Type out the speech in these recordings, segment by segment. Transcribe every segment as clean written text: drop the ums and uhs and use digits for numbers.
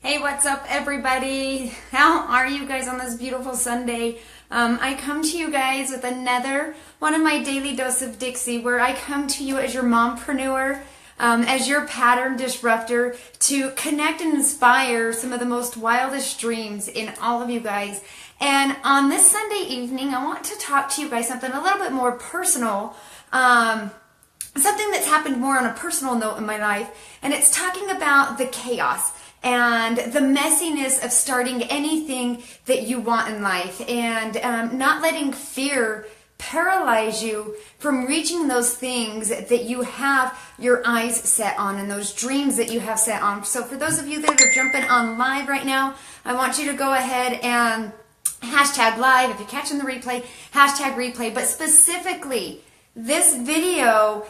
Hey, what's up, everybody? How are you guys on this beautiful Sunday? I come to you guys with another one of my daily dose of Dixie, where I come to you as your mompreneur, as your pattern disruptor, to connect and inspire some of the most wildest dreams in all of you guys. And on this Sunday evening, I want to talk to you guys something a little bit more personal, something that's happened more on a personal note in my life, and it's talking about the chaos and the messiness of starting anything that you want in life, and not letting fear paralyze you from reaching those things that you have your eyes set on and those dreams that you have set on. So for those of you that are jumping on live right now, I want you to go ahead and hashtag live. If you're catching the replay, hashtag replay. But specifically, this video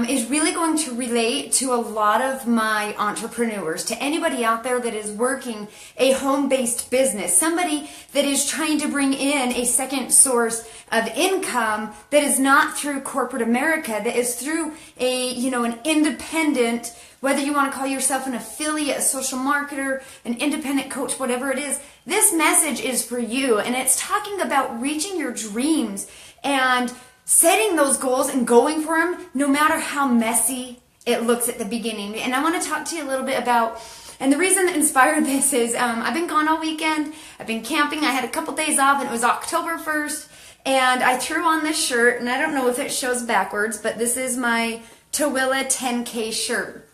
is really going to relate to a lot of my entrepreneurs, to anybody out there that is working a home-based business, somebody that is trying to bring in a second source of income that is not through corporate America, that is through an independent, whether you want to call yourself an affiliate, a social marketer, an independent coach, whatever it is. This message is for you, and it's talking about reaching your dreams and setting those goals and going for them, no matter how messy it looks at the beginning. And I want to talk to you a little bit about, and the reason that inspired this is I've been gone all weekend. I've been camping. I had a couple days off, and it was October 1st, and I threw on this shirt, and I don't know if it shows backwards, but this is my Tooele 10K shirt.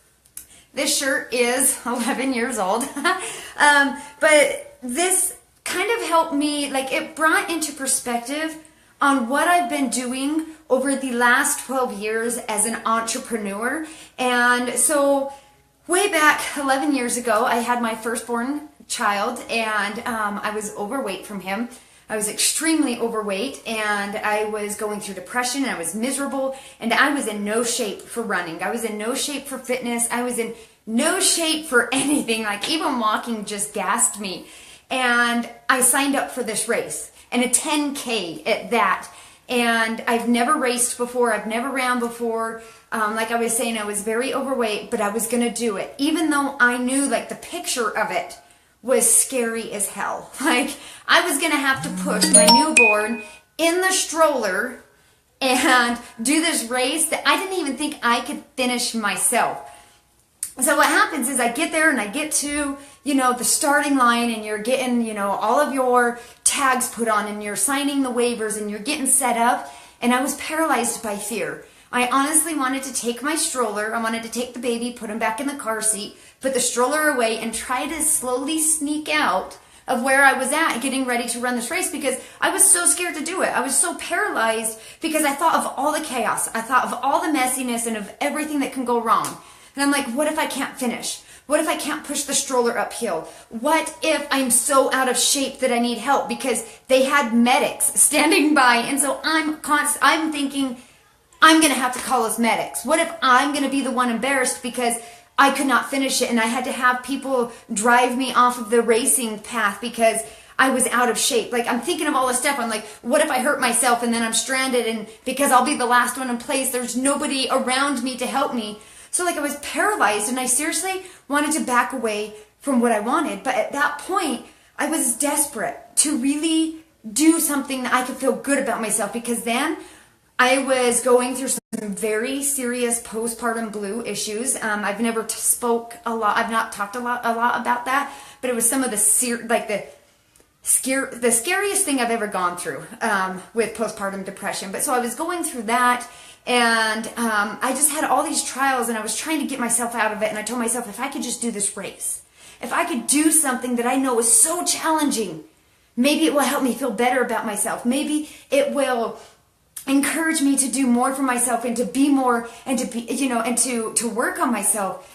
This shirt is 11 years old, but this kind of helped me, it brought into perspective on what I've been doing over the last 12 years as an entrepreneur. And so way back 11 years ago, I had my firstborn child, and I was overweight from him. I was extremely overweight, and I was going through depression, and I was miserable, and I was in no shape for running. I was in no shape for fitness. I was in no shape for anything. Even walking just gassed me. And I signed up for this race, and a 10K at that. And I've never raced before. I've never ran before. Like I was saying, I was very overweight, but I was going to do it. Even though I knew the picture of it was scary as hell. I was going to have to push my newborn in the stroller and do this race that I didn't even think I could finish myself. So what happens is I get there and I get to, the starting line, and you're getting, all of your tags put on, and you're signing the waivers, and you're getting set up, and I was paralyzed by fear. I honestly wanted to take my stroller, I wanted to take the baby, put him back in the car seat, put the stroller away, and try to slowly sneak out of where I was at getting ready to run this race, because I was so scared to do it. I was so paralyzed because I thought of all the chaos. I thought of all the messiness and of everything that can go wrong. And I'm like, what if I can't finish? What if I can't push the stroller uphill? What if I'm so out of shape that I need help? Because they had medics standing by. And so I'm thinking, I'm going to have to call those medics. What if I'm going to be the one embarrassed because I could not finish it, and I had to have people drive me off of the racing path because I was out of shape? I'm thinking of all this stuff. I'm like, what if I hurt myself and then I'm stranded, and because I'll be the last one in place, there's nobody around me to help me? So I was paralyzed, and I seriously wanted to back away from what I wanted. But at that point, I was desperate to really do something that I could feel good about myself, because then I was going through some very serious postpartum blue issues. I've never spoke a lot. I've not talked a lot about that, but it was some of the scariest thing I've ever gone through with postpartum depression. But so I was going through that, and I just had all these trials, and I was trying to get myself out of it. And I told myself, if I could just do this race, if I could do something that I know is so challenging, maybe it will help me feel better about myself. Maybe it will encourage me to do more for myself, and to be more, and to be, and to work on myself.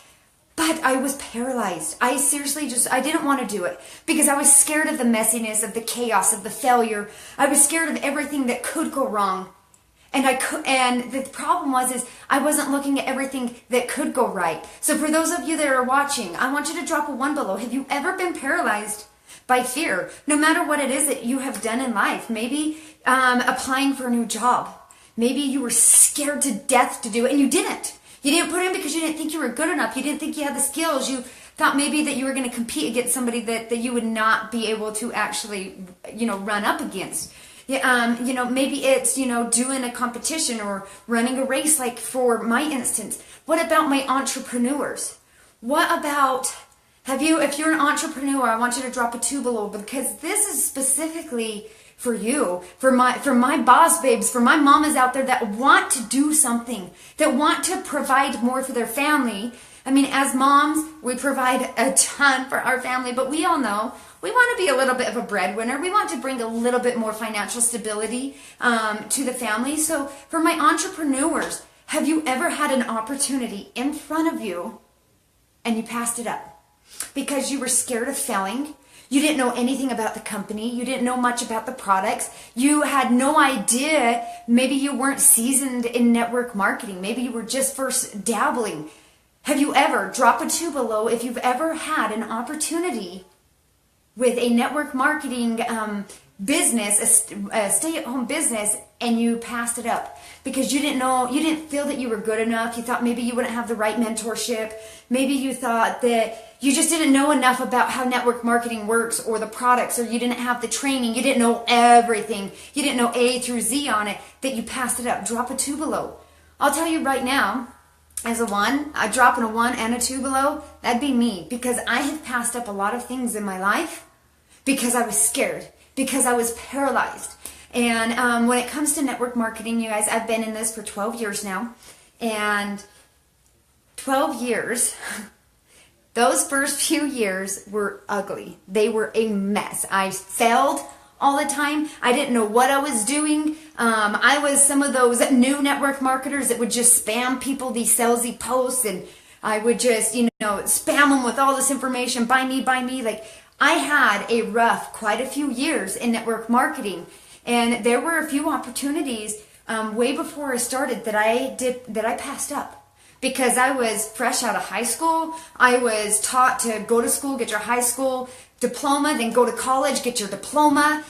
But I was paralyzed. I seriously I didn't want to do it, because I was scared of the messiness, of the chaos, of the failure. I was scared of everything that could go wrong. And the problem is I wasn't looking at everything that could go right. So for those of you that are watching, I want you to drop a 1 below. Have you ever been paralyzed by fear? No matter what it is that you have done in life. Maybe applying for a new job. Maybe you were scared to death to do it, and you didn't. You didn't put in because you didn't think you were good enough. You didn't think you had the skills. You thought maybe that you were going to compete against somebody that you would not be able to actually, run up against. Yeah, maybe it's, doing a competition or running a race, like for my instance. What about my entrepreneurs? What about, if you're an entrepreneur, I want you to drop a 2 below, because this is specifically for you, for my boss babes, for my mamas out there that want to do something, that want to provide more for their family. I mean, as moms, we provide a ton for our family, but we all know we want to be a little bit of a breadwinner. We want to bring a little bit more financial stability to the family. So for my entrepreneurs, have you ever had an opportunity in front of you and you passed it up because you were scared of failing? You didn't know anything about the company. You didn't know much about the products. You had no idea. Maybe you weren't seasoned in network marketing. Maybe you were just first dabbling. Have you ever, drop a 2 below, if you've ever had an opportunity with a network marketing business, a stay-at-home business, and you passed it up because you didn't feel that you were good enough. You thought maybe you wouldn't have the right mentorship. Maybe you thought that you just didn't know enough about how network marketing works or the products, or you didn't have the training. You didn't know everything. You didn't know A through Z on it, that you passed it up. Drop a 2 below. I'll tell you right now, as a 1, I dropping a 1 and a 2 below, that'd be me, because I have passed up a lot of things in my life because I was scared, because I was paralyzed. And when it comes to network marketing, you guys, I've been in this for 12 years now, and 12 years, those first few years were ugly. They were a mess. I failed all the time. I didn't know what I was doing. I was some of those new network marketers that would just spam people these salesy posts, and I would just, spam them with all this information, buy me, buy me. Like, I had a rough, quite a few years in network marketing, and there were a few opportunities way before I started that I passed up. Because I was fresh out of high school. I was taught to go to school, get your high school diploma, then go to college, get your diploma.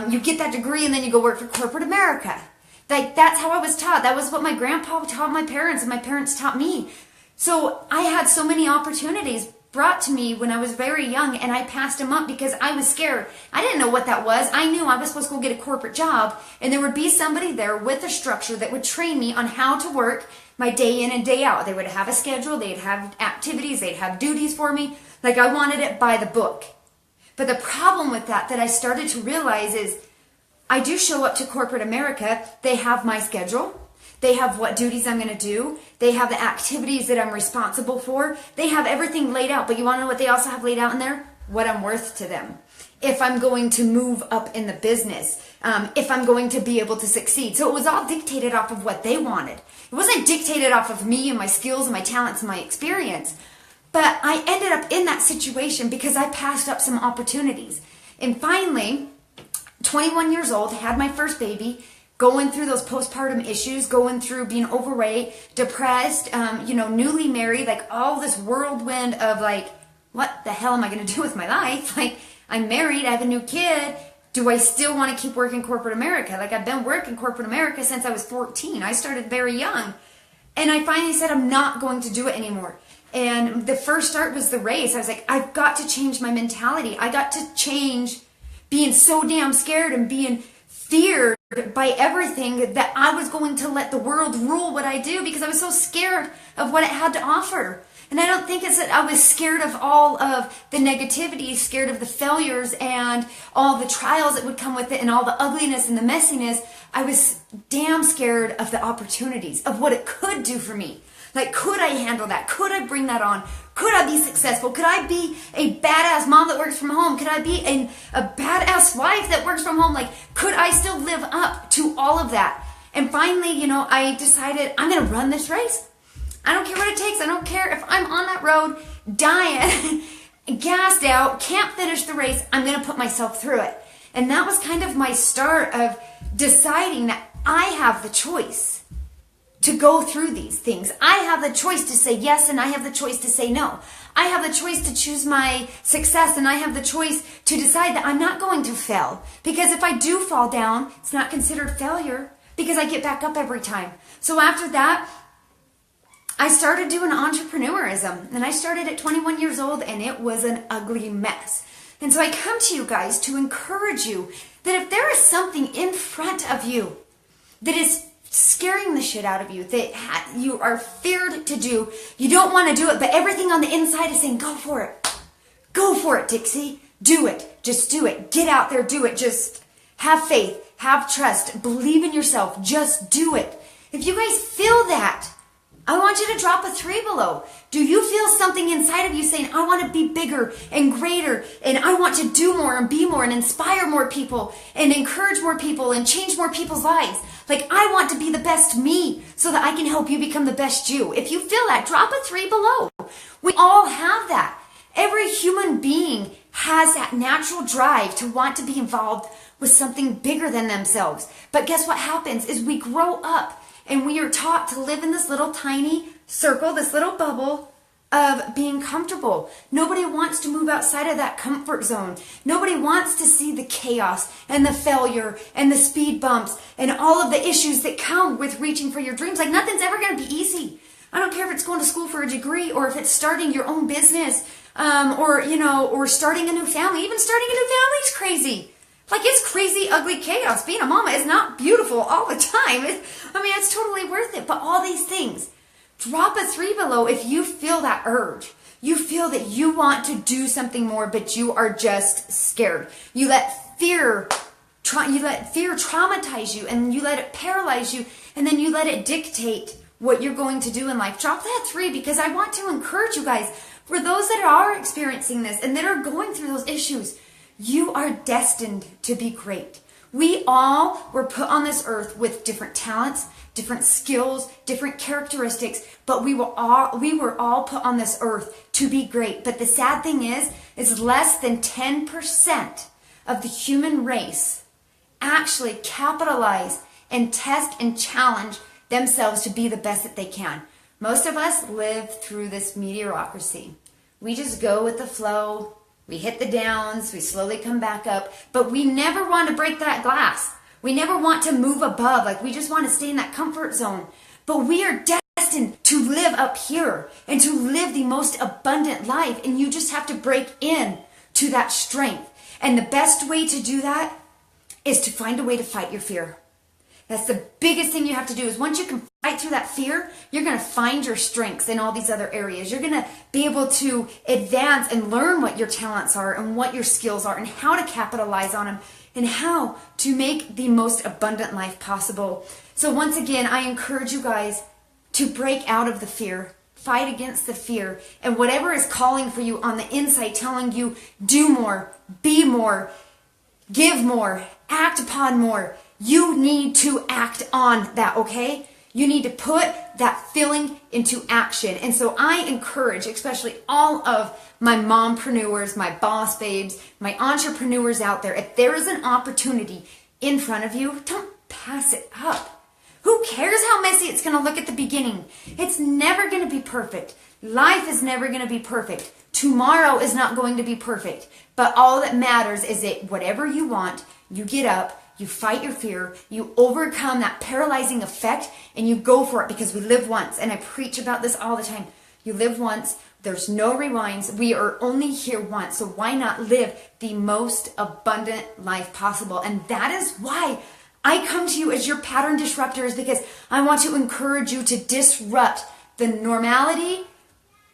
You get that degree, and then you go work for corporate America. Like, that's how I was taught. That was what my grandpa taught my parents, and my parents taught me. So I had so many opportunities brought to me when I was very young, and I passed them up because I was scared. I didn't know what that was. I knew I was supposed to go get a corporate job, and there would be somebody there with a structure that would train me on how to work my day in and day out. They would have a schedule, they'd have activities, they'd have duties for me. Like, I wanted it by the book. But the problem with that I started to realize is, I do show up to corporate America. They have my schedule. They have what duties I'm going to do. They have the activities that I'm responsible for. They have everything laid out. But you want to know what they also have laid out in there? What I'm worth to them. If I'm going to move up in the business. If I'm going to be able to succeed. So it was all dictated off of what they wanted. It wasn't dictated off of me and my skills and my talents and my experience. But I ended up in that situation because I passed up some opportunities. And finally, 21 years old, had my first baby, going through those postpartum issues, going through being overweight, depressed, newly married, like all this whirlwind of like, what the hell am I going to do with my life? Like, I'm married, I have a new kid. Do I still want to keep working corporate America? Like, I've been working corporate America since I was 14. I started very young. And I finally said, I'm not going to do it anymore. And the first start was the race. I was like, I've got to change my mentality. I got to change being so damn scared and being feared by everything that I was going to let the world rule what I do, because I was so scared of what it had to offer. And I don't think it's that I was scared of all of the negativity, scared of the failures and all the trials that would come with it and all the ugliness and the messiness. I was damn scared of the opportunities, of what it could do for me. Like, could I handle that? Could I bring that on? Could I be successful? Could I be a badass mom that works from home? Could I be a badass wife that works from home? Like, could I still live up to all of that? And finally, I decided I'm going to run this race. I don't care what it takes. I don't care if I'm on that road, dying, gassed out, can't finish the race. I'm going to put myself through it. And that was kind of my start of deciding that I have the choice to go through these things. I have the choice to say yes, and I have the choice to say no. I have the choice to choose my success, and I have the choice to decide that I'm not going to fail. Because if I do fall down, it's not considered failure, because I get back up every time. So after that, I started doing entrepreneurism, and I started at 21 years old, and it was an ugly mess. And so I come to you guys to encourage you that if there is something in front of you that is scaring the shit out of you, that you are feared to do, you don't want to do it, but everything on the inside is saying, go for it. Go for it, Dixie. Do it. Just do it. Get out there. Do it. Just have faith. Have trust. Believe in yourself. Just do it. If you guys feel that, I want you to drop a 3 below. Do you feel something inside of you saying, I want to be bigger and greater, and I want to do more and be more and inspire more people and encourage more people and change more people's lives? Like, I want to be the best me so that I can help you become the best you. If you feel that, drop a 3 below. We all have that. Every human being has that natural drive to want to be involved with something bigger than themselves. But guess what happens is we grow up and we are taught to live in this little tiny circle, this little bubble of being comfortable. Nobody wants to move outside of that comfort zone. Nobody wants to see the chaos and the failure and the speed bumps and all of the issues that come with reaching for your dreams. Like, nothing's ever going to be easy. I don't care if it's going to school for a degree or if it's starting your own business, or starting a new family. Even starting a new family is crazy. Like, it's crazy, ugly chaos. Being a mama is not beautiful all the time. It's totally worth it. But all these things, drop a 3 below if you feel that urge. You feel that you want to do something more, but you are just scared. You let fear traumatize you, and you let it paralyze you, and then you let it dictate what you're going to do in life. Drop that 3, because I want to encourage you guys, for those that are experiencing this and that are going through those issues, you are destined to be great. We all were put on this earth with different talents, different skills, different characteristics, but we were all put on this earth to be great. But the sad thing is less than 10% of the human race actually capitalize and test and challenge themselves to be the best that they can. Most of us live through this mediocrity. We just go with the flow. We hit the downs. We slowly come back up. But we never want to break that glass. We never want to move above. Like, we just want to stay in that comfort zone. But we are destined to live up here and to live the most abundant life. And you just have to break in to that strength. And the best way to do that is to find a way to fight your fear. That's the biggest thing you have to do. Is once you can fight through that fear, you're going to find your strengths in all these other areas. You're going to be able to advance and learn what your talents are and what your skills are and how to capitalize on them and how to make the most abundant life possible. So once again, I encourage you guys to break out of the fear. Fight against the fear. And whatever is calling for you on the inside, telling you do more, be more, give more, act upon more, you need to act on that, okay? You need to put that feeling into action. And so I encourage, especially all of my mompreneurs, my boss babes, my entrepreneurs out there, if there is an opportunity in front of you, don't pass it up. Who cares how messy it's going to look at the beginning? It's never going to be perfect. Life is never going to be perfect. Tomorrow is not going to be perfect. But all that matters is that whatever you want, you get up, you fight your fear, you overcome that paralyzing effect, and you go for it, because we live once. And I preach about this all the time. You live once. There's no rewinds. We are only here once. So why not live the most abundant life possible? And that is why I come to you as your pattern disruptor, is because I want to encourage you to disrupt the normality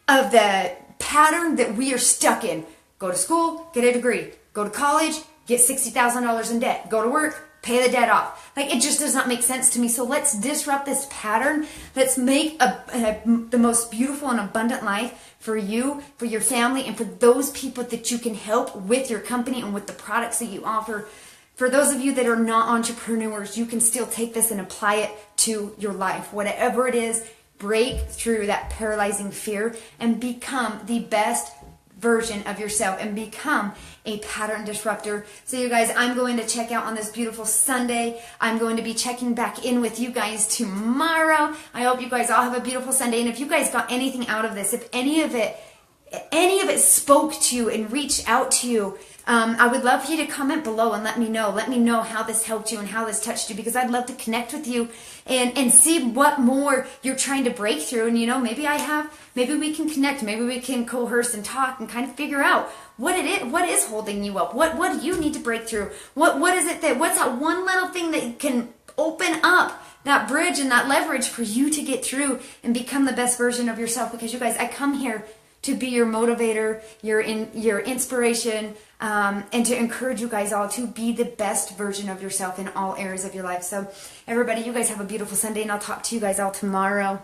of the pattern that we are stuck in. Go to school, get a degree. Go to college, get $60,000 in debt. Go to work, pay the debt off. Like, it just does not make sense to me. So let's disrupt this pattern. Let's make the most beautiful and abundant life for you, for your family, and for those people that you can help with your company and with the products that you offer. For those of you that are not entrepreneurs, you can still take this and apply it to your life. Whatever it is, break through that paralyzing fear and become the best version of yourself and become a pattern disruptor. So you guys, I'm going to check out on this beautiful Sunday. I'm going to be checking back in with you guys tomorrow. I hope you guys all have a beautiful Sunday. And if you guys got anything out of this, if any of it spoke to you and reached out to you, I would love for you to comment below and let me know. Let me know how this helped you and how this touched you, because I'd love to connect with you and see what more you're trying to break through. And maybe maybe we can connect, maybe we can coerce and talk and kind of figure out what is holding you up. What do you need to break through? What's that one little thing that can open up that bridge and that leverage for you to get through and become the best version of yourself? Because you guys, I come here to be your motivator, your inspiration, and to encourage you guys all to be the best version of yourself in all areas of your life. So everybody, you guys have a beautiful Sunday, and I'll talk to you guys all tomorrow.